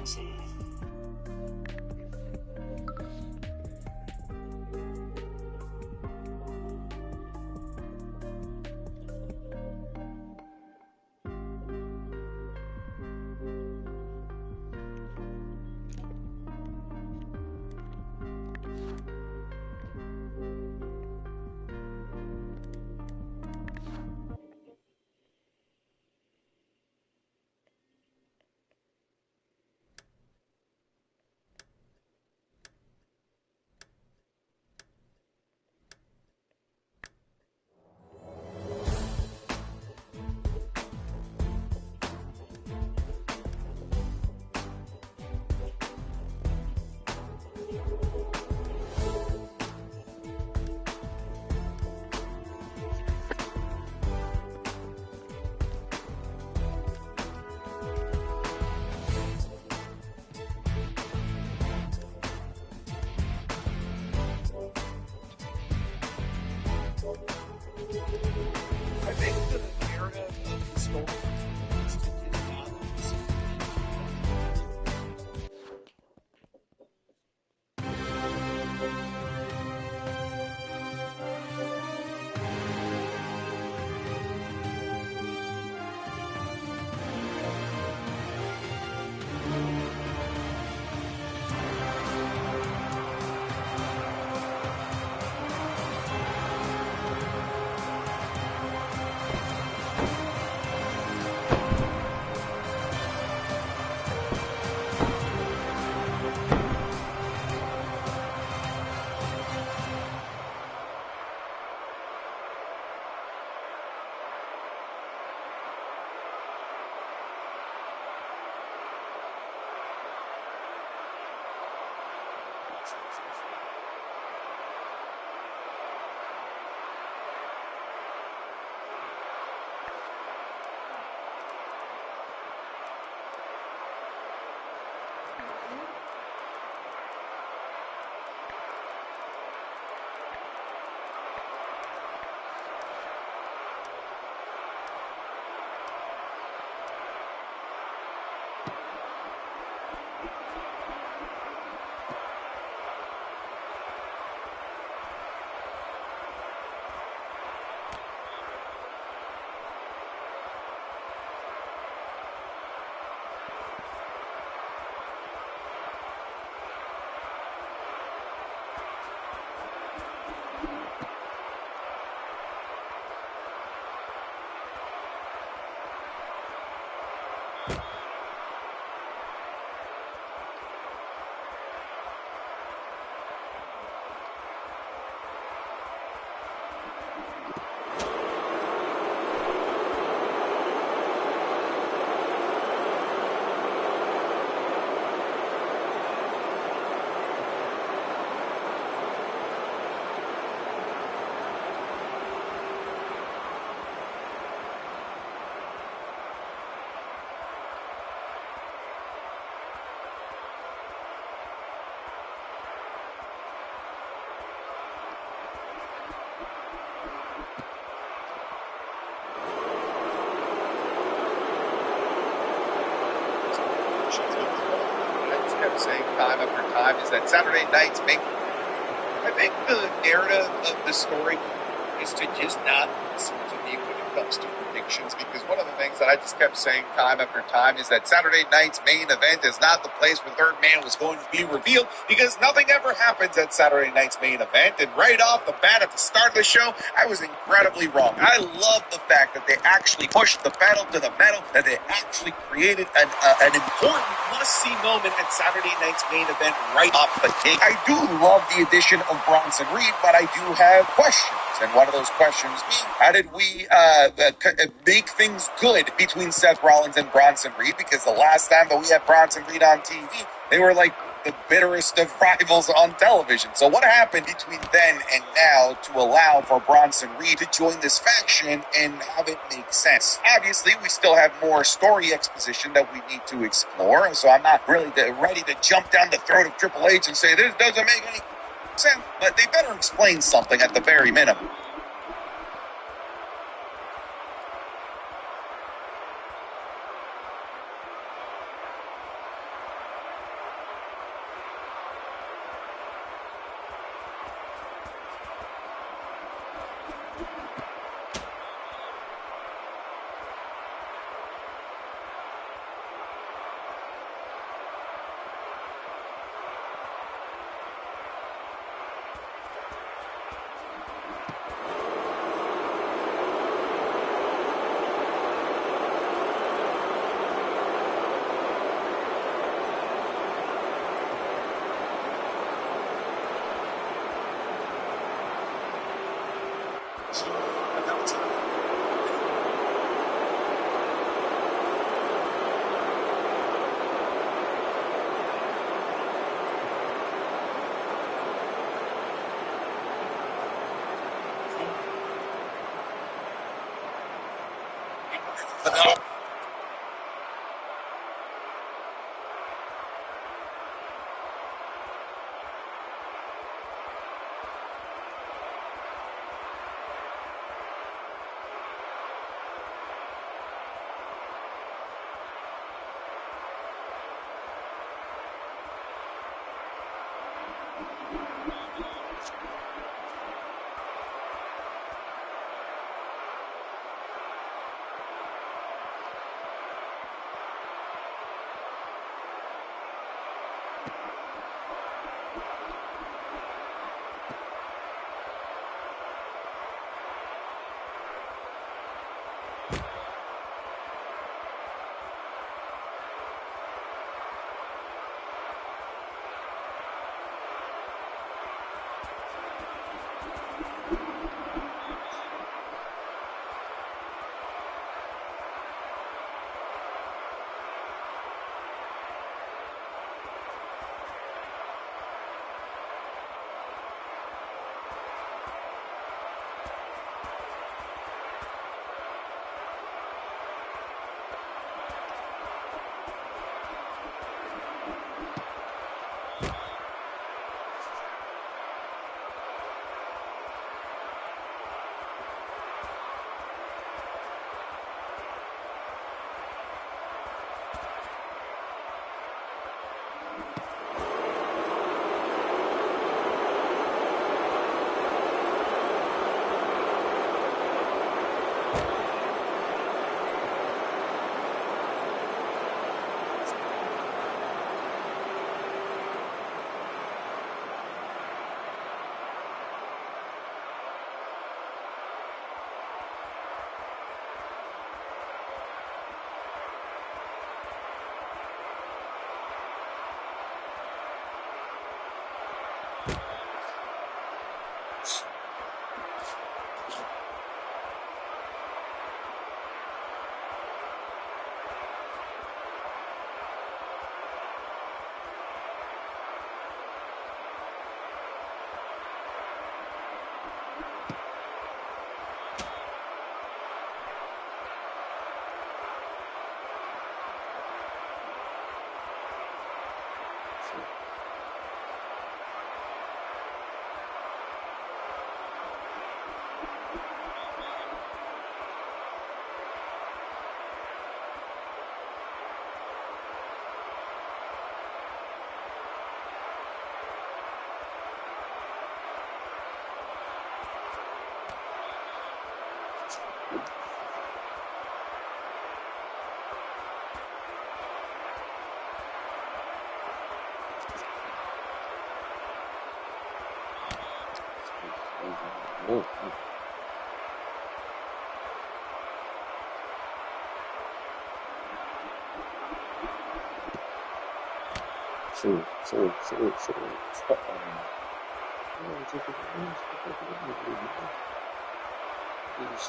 kitzzz. I think the narrative of the story is to get balance. I just kept saying time after time is that Saturday nights make. I think the narrative of the story is to just not listen to me when it comes to predictions, because one of the things that I just kept saying time after time is that Saturday night's main event is not the place where Third Man was going to be revealed, because nothing ever happens at Saturday night's main event. And right off the bat at the start of the show, I was incredibly wrong. I love the fact that they actually pushed the pedal to the metal, that they actually created an important must-see moment at Saturday night's main event right off the gate. I do love the addition of Bronson Reed, but I do have questions. And one of those questions being, how did we make things good between Seth Rollins and Bronson Reed? Because the last time that we had Bronson Reed on TV, they were like the bitterest of rivals on television. So what happened between then and now to allow for Bronson Reed to join this faction and have it make sense? Obviously, we still have more story exposition that we need to explore, so I'm not really ready to jump down the throat of Triple H and say this doesn't make any sense, but they better explain something at the very minimum. Just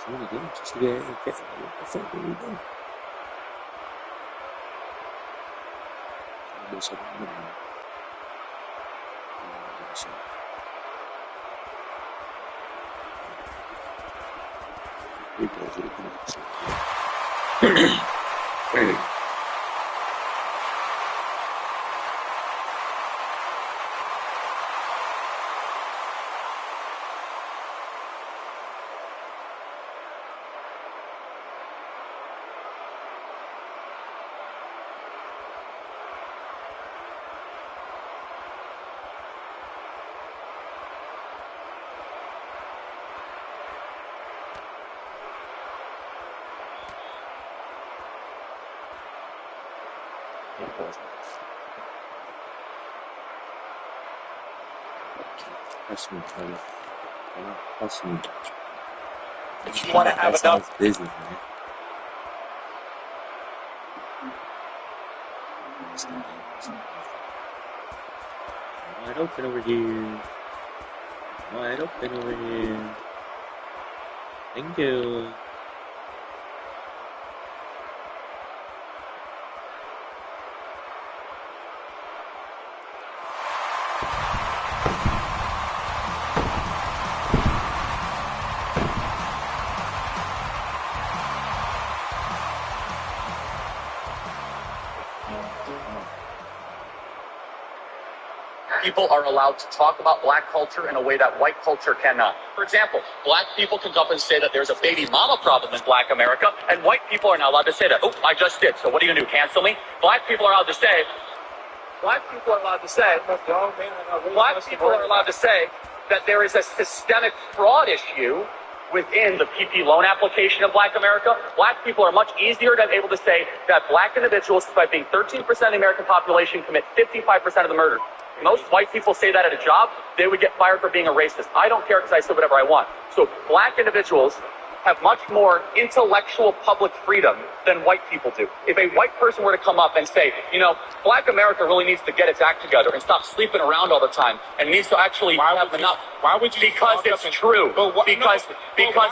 trying to get just to get what the fuck are we doing? If you want to have enough business, man. Wide open over here. Wide open over here. Thank you. People are allowed to talk about black culture in a way that white culture cannot. For example, black people can go up and say that there's a baby mama problem in black America, and white people are not allowed to say that. Oh, I just did. So what are you going to do, cancel me? Black people are allowed to say, black people are allowed to say that there is a systemic fraud issue within the PP loan application of black America. Black people are much easier to be able to say that black individuals, by being 13% of the American population, commit 55% of the murder. Most white people say that at a job, they would get fired for being a racist. I don't care because I say whatever I want. So black individuals have much more intellectual public freedom than white people do. If a white person were to come up and say, you know, black America really needs to get its act together and stop sleeping around all the time and needs to actually have enough. Why would you? Because it's true. Because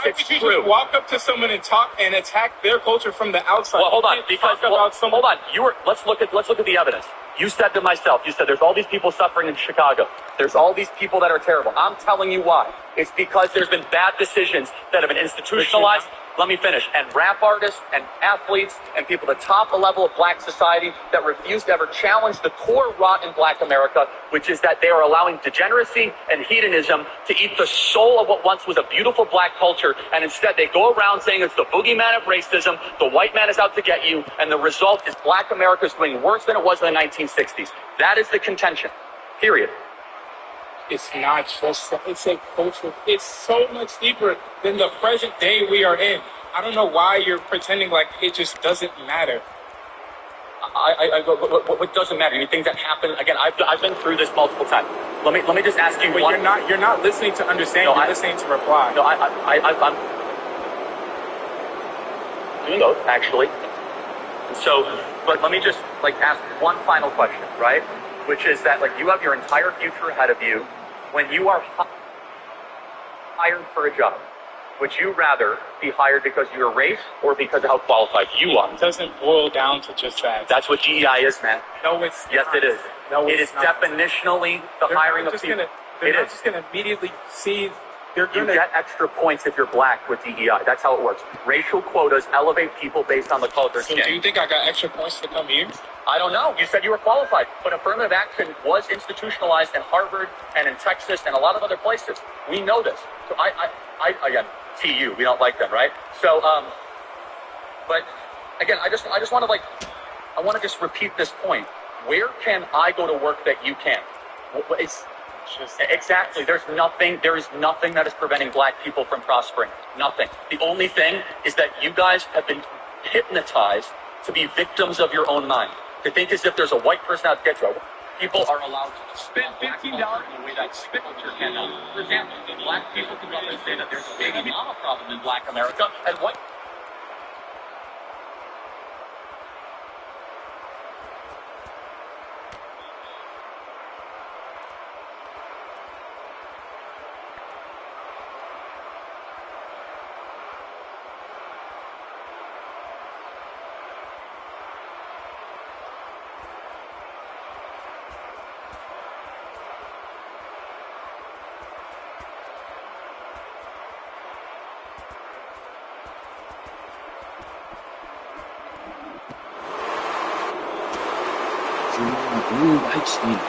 it's true. Just walk up to someone and talk and attack their culture from the outside. Well, hold on. Hold on. Let's look at the evidence. You said to myself, you said there's all these people suffering in Chicago. There's all these people that are terrible. I'm telling you why. It's because there's been bad decisions that have been institutionalized. Let me finish. And rap artists and athletes and people at the top level of black society that refuse to ever challenge the core rot in black America, which is that they are allowing degeneracy and hedonism to eat the soul of what once was a beautiful black culture. And instead they go around saying it's the boogeyman of racism, the white man is out to get you, and the result is black America is doing worse than it was in the 1960s. That is the contention. Period. It's not just, it's a culture. It's so much deeper than the present day we are in. I don't know why you're pretending like it just doesn't matter. What doesn't matter? You think that happened? Again, I've been through this multiple times. Let me just ask you. But you're not listening to understand. No, you're listening to reply. No, I'm doing both actually. So, but let me just ask one final question, right? Which is that you have your entire future ahead of you. When you are hired for a job, would you rather be hired because of your race or because of how qualified you are? It doesn't boil down to just that. That's what GEI is, man. No, it's yes, not. It is. No, it is not. Definitionally the hiring of people. They're not just going to immediately see. You get extra points if you're black with DEI. That's how it works. Racial quotas elevate people based on the color of their skin. So do you think I got extra points to come here? I don't know. You said you were qualified, but affirmative action was institutionalized in Harvard and in Texas and a lot of other places. We know this. So I again, TU, we don't like them, right? So, but again, I just want to I want to just repeat this point. Where can I go to work that you can't? It's exactly. There is nothing that is preventing black people from prospering. Nothing. The only thing is that you guys have been hypnotized to be victims of your own mind. To think as if there's a white person out to get you. People are allowed to spend $15 in a way that spit culture cannot. For example, black people can go up and say that there's a baby mama problem in black America, and white. Blue light shade.